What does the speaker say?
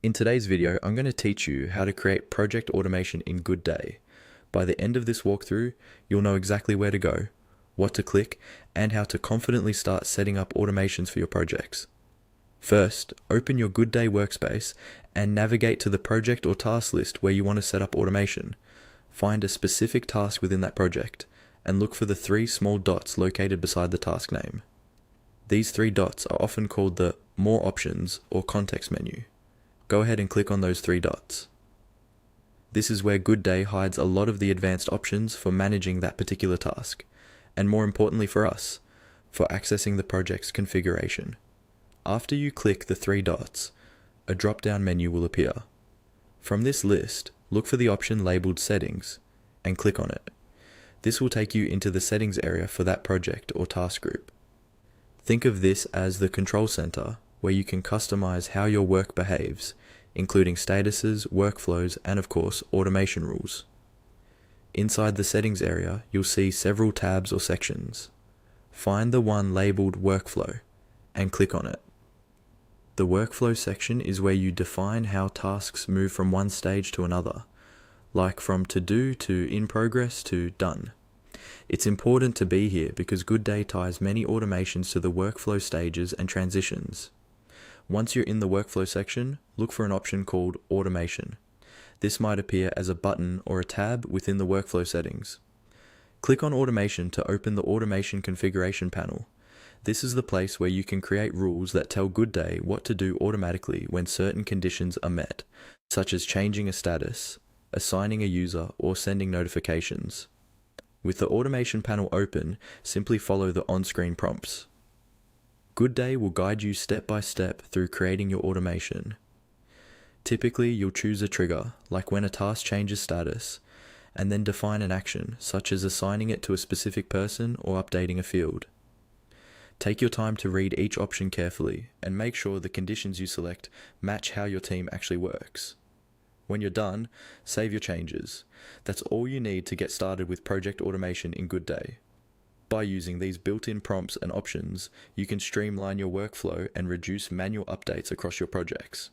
In today's video, I'm going to teach you how to create project automation in GoodDay. By the end of this walkthrough, you'll know exactly where to go, what to click, and how to confidently start setting up automations for your projects. First, open your GoodDay workspace and navigate to the project or task list where you want to set up automation. Find a specific task within that project, and look for the three small dots located beside the task name. These three dots are often called the More Options or Context menu. Go ahead and click on those three dots. This is where GoodDay hides a lot of the advanced options for managing that particular task, and more importantly for us, for accessing the project's configuration. After you click the three dots, a drop-down menu will appear. From this list, look for the option labeled Settings, and click on it. This will take you into the settings area for that project or task group. Think of this as the control center, where you can customize how your work behaves, including statuses, workflows, and of course, automation rules. Inside the settings area, you'll see several tabs or sections. Find the one labeled Workflow and click on it. The Workflow section is where you define how tasks move from one stage to another, like from to do to in progress to done. It's important to be here because GoodDay ties many automations to the workflow stages and transitions. Once you're in the workflow section, look for an option called Automation. This might appear as a button or a tab within the workflow settings. Click on Automation to open the Automation Configuration panel. This is the place where you can create rules that tell GoodDay what to do automatically when certain conditions are met, such as changing a status, assigning a user, or sending notifications. With the Automation panel open, simply follow the on-screen prompts. GoodDay will guide you step by step through creating your automation. Typically, you'll choose a trigger, like when a task changes status, and then define an action, such as assigning it to a specific person or updating a field. Take your time to read each option carefully, and make sure the conditions you select match how your team actually works. When you're done, save your changes. That's all you need to get started with project automation in GoodDay. By using these built-in prompts and options, you can streamline your workflow and reduce manual updates across your projects.